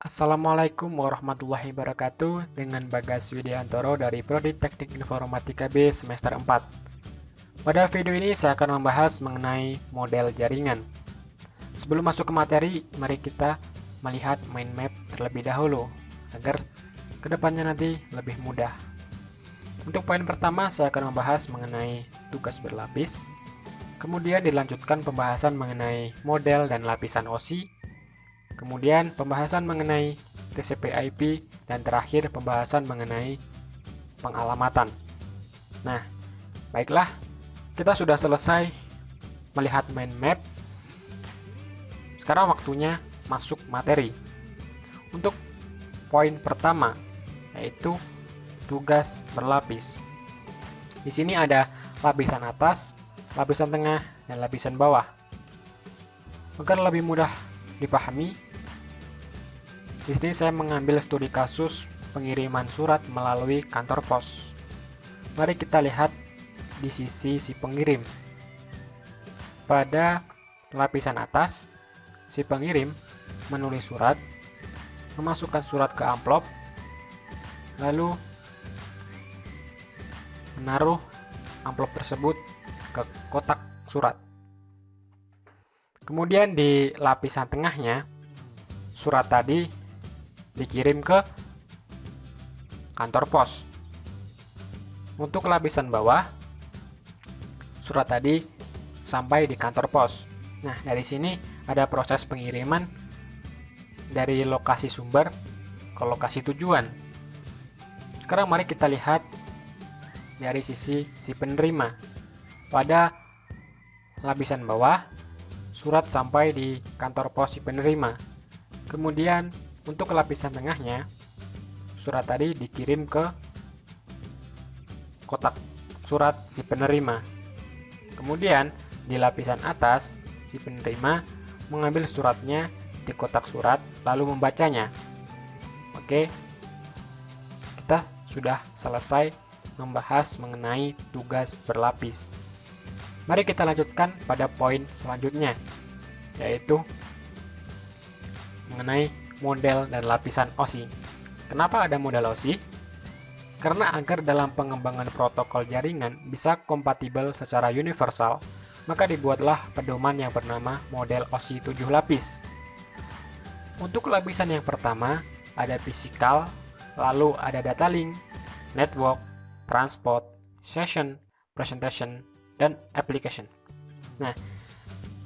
Assalamualaikum warahmatullahi wabarakatuh. Dengan Bagas Widiantoro dari Prodi Teknik Informatika B semester 4. Pada video ini saya akan membahas mengenai model jaringan. Sebelum masuk ke materi, mari kita melihat mind map terlebih dahulu agar kedepannya nanti lebih mudah. Untuk poin pertama, saya akan membahas mengenai tugas berlapis. Kemudian dilanjutkan pembahasan mengenai model dan lapisan OSI. Kemudian pembahasan mengenai TCP/IP dan terakhir pembahasan mengenai pengalamatan. Nah, baiklah, kita sudah selesai melihat mind map. Sekarang waktunya masuk materi. Untuk poin pertama yaitu tugas berlapis. Di sini ada lapisan atas, lapisan tengah, dan lapisan bawah. Agar lebih mudah dipahami, di sini saya mengambil studi kasus pengiriman surat melalui kantor pos. Mari kita lihat di sisi si pengirim. Pada lapisan atas, si pengirim menulis surat, memasukkan surat ke amplop, lalu menaruh amplop tersebut ke kotak surat. Kemudian di lapisan tengahnya, surat tadi dikirim ke kantor pos. Untuk lapisan bawah, surat tadi sampai di kantor pos. Nah, dari sini ada proses pengiriman dari lokasi sumber ke lokasi tujuan. Sekarang mari kita lihat dari sisi si penerima. Pada lapisan bawah, surat sampai di kantor pos si penerima. Kemudian untuk lapisan tengahnya, surat tadi dikirim ke kotak surat si penerima. Kemudian di lapisan atas, si penerima mengambil suratnya di kotak surat lalu membacanya. Oke, kita sudah selesai membahas mengenai tugas berlapis. Mari kita lanjutkan pada poin selanjutnya, yaitu mengenai model dan lapisan OSI. Kenapa ada model OSI? Karena agar dalam pengembangan protokol jaringan bisa kompatibel secara universal, maka dibuatlah pedoman yang bernama model OSI 7 lapis. Untuk lapisan yang pertama, ada physical, lalu ada data link, network, transport, session, presentation, dan application. Nah,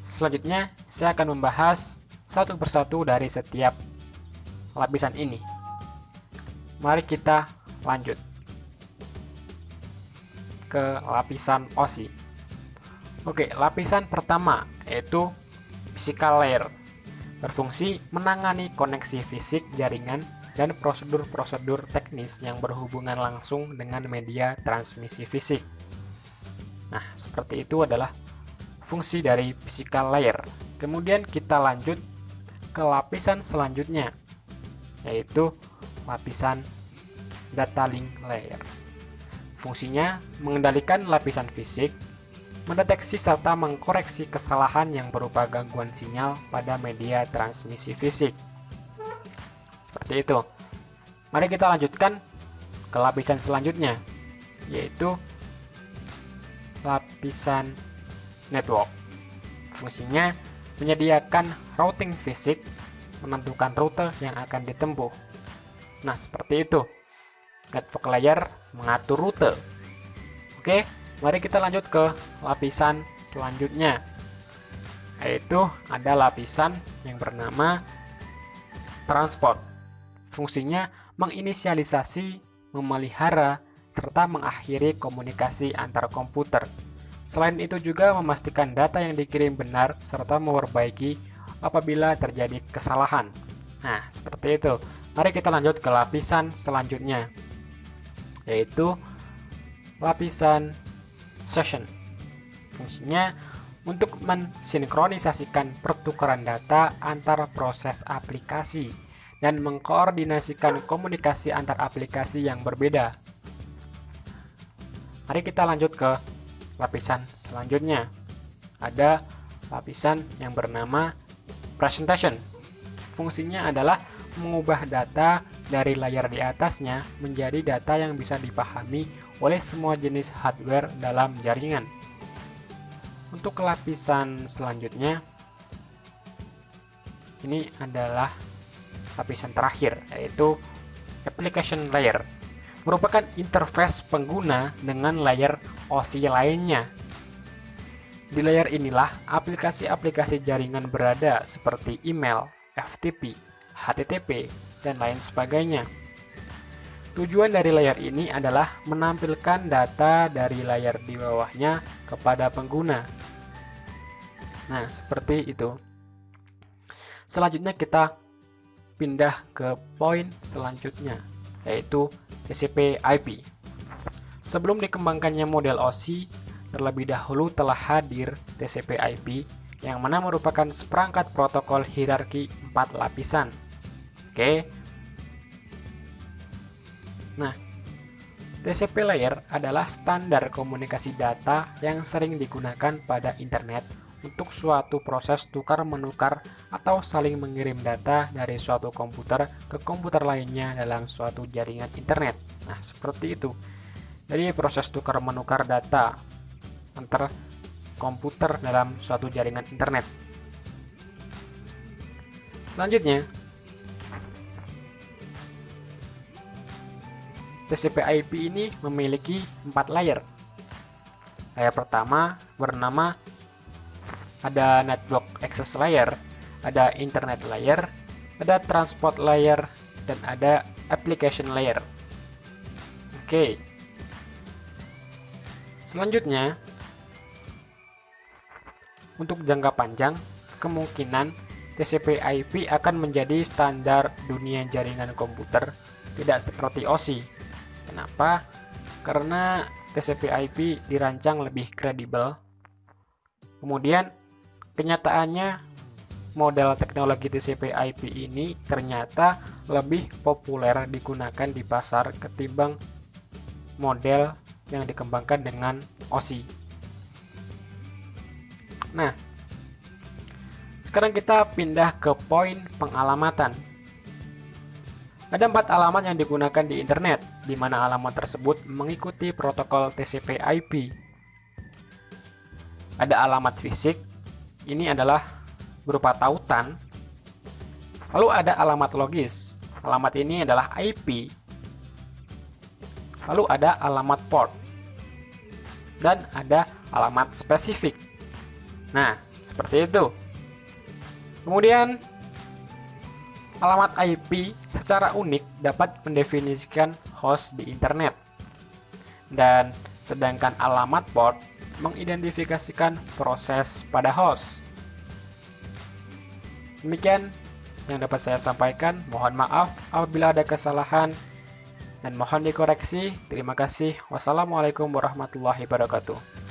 selanjutnya saya akan membahas satu persatu dari setiap lapisan ini. Mari kita lanjut ke lapisan OSI. Oke, lapisan pertama yaitu physical layer, berfungsi menangani koneksi fisik jaringan dan prosedur-prosedur teknis yang berhubungan langsung dengan media transmisi fisik. Nah, seperti itu adalah fungsi dari physical layer. Kemudian kita lanjut ke lapisan selanjutnya, yaitu lapisan data link layer. Fungsinya mengendalikan lapisan fisik, mendeteksi serta mengkoreksi kesalahan yang berupa gangguan sinyal pada media transmisi fisik. Seperti itu. Mari kita lanjutkan ke lapisan selanjutnya, yaitu lapisan network. Fungsinya menyediakan routing fisik, menentukan rute yang akan ditempuh. Nah, seperti itu. Network layer mengatur rute. Oke, mari kita lanjut ke lapisan selanjutnya, yaitu ada lapisan yang bernama transport. Fungsinya menginisialisasi, memelihara, serta mengakhiri komunikasi antar komputer. Selain itu juga memastikan data yang dikirim benar serta memperbaiki apabila terjadi kesalahan. Nah, seperti itu. Mari kita lanjut ke lapisan selanjutnya, yaitu lapisan session. Fungsinya untuk mensinkronisasikan pertukaran data antar proses aplikasi dan mengkoordinasikan komunikasi antar aplikasi yang berbeda. Mari kita lanjut ke lapisan selanjutnya. Ada lapisan yang bernama presentation. Fungsinya adalah mengubah data dari layar di atasnya menjadi data yang bisa dipahami oleh semua jenis hardware dalam jaringan. Untuk lapisan selanjutnya, ini adalah lapisan terakhir, yaitu application layer. Merupakan interface pengguna dengan layer OSI lainnya. Di layer inilah aplikasi-aplikasi jaringan berada seperti email, FTP, HTTP, dan lain sebagainya. Tujuan dari layer ini adalah menampilkan data dari layer di bawahnya kepada pengguna. Nah, seperti itu. Selanjutnya kita pindah ke poin selanjutnya, yaitu TCP/IP. Sebelum dikembangkannya model OSI, terlebih dahulu telah hadir TCP/IP, yang mana merupakan seperangkat protokol hierarki 4 lapisan. Oke. Nah, TCP layer adalah standar komunikasi data yang sering digunakan pada internet untuk suatu proses tukar-menukar atau saling mengirim data dari suatu komputer ke komputer lainnya dalam suatu jaringan internet. Nah, seperti itu. Jadi, proses tukar-menukar data antar komputer dalam suatu jaringan internet. Selanjutnya, TCP/IP ini memiliki 4 layer. Layer pertama bernama ada Network Access Layer, ada Internet Layer, ada Transport Layer, dan ada Application Layer. Oke. Selanjutnya, untuk jangka panjang, kemungkinan TCP/IP akan menjadi standar dunia jaringan komputer, tidak seperti OSI. Kenapa? Karena TCP/IP dirancang lebih kredibel. Kemudian, kenyataannya model teknologi TCP/IP ini ternyata lebih populer digunakan di pasar ketimbang model yang dikembangkan dengan OSI. Nah, sekarang kita pindah ke poin pengalamatan. Ada 4 alamat yang digunakan di internet, di mana alamat tersebut mengikuti protokol TCP/IP. Ada alamat fisik, ini adalah berupa tautan. Lalu ada alamat logis, alamat ini adalah IP. Lalu ada alamat port, dan ada alamat spesifik. Nah, seperti itu. Kemudian, alamat IP secara unik dapat mendefinisikan host di internet. Dan sedangkan alamat port mengidentifikasikan proses pada host. Demikian yang dapat saya sampaikan. Mohon maaf apabila ada kesalahan dan mohon dikoreksi. Terima kasih. Wassalamualaikum warahmatullahi wabarakatuh.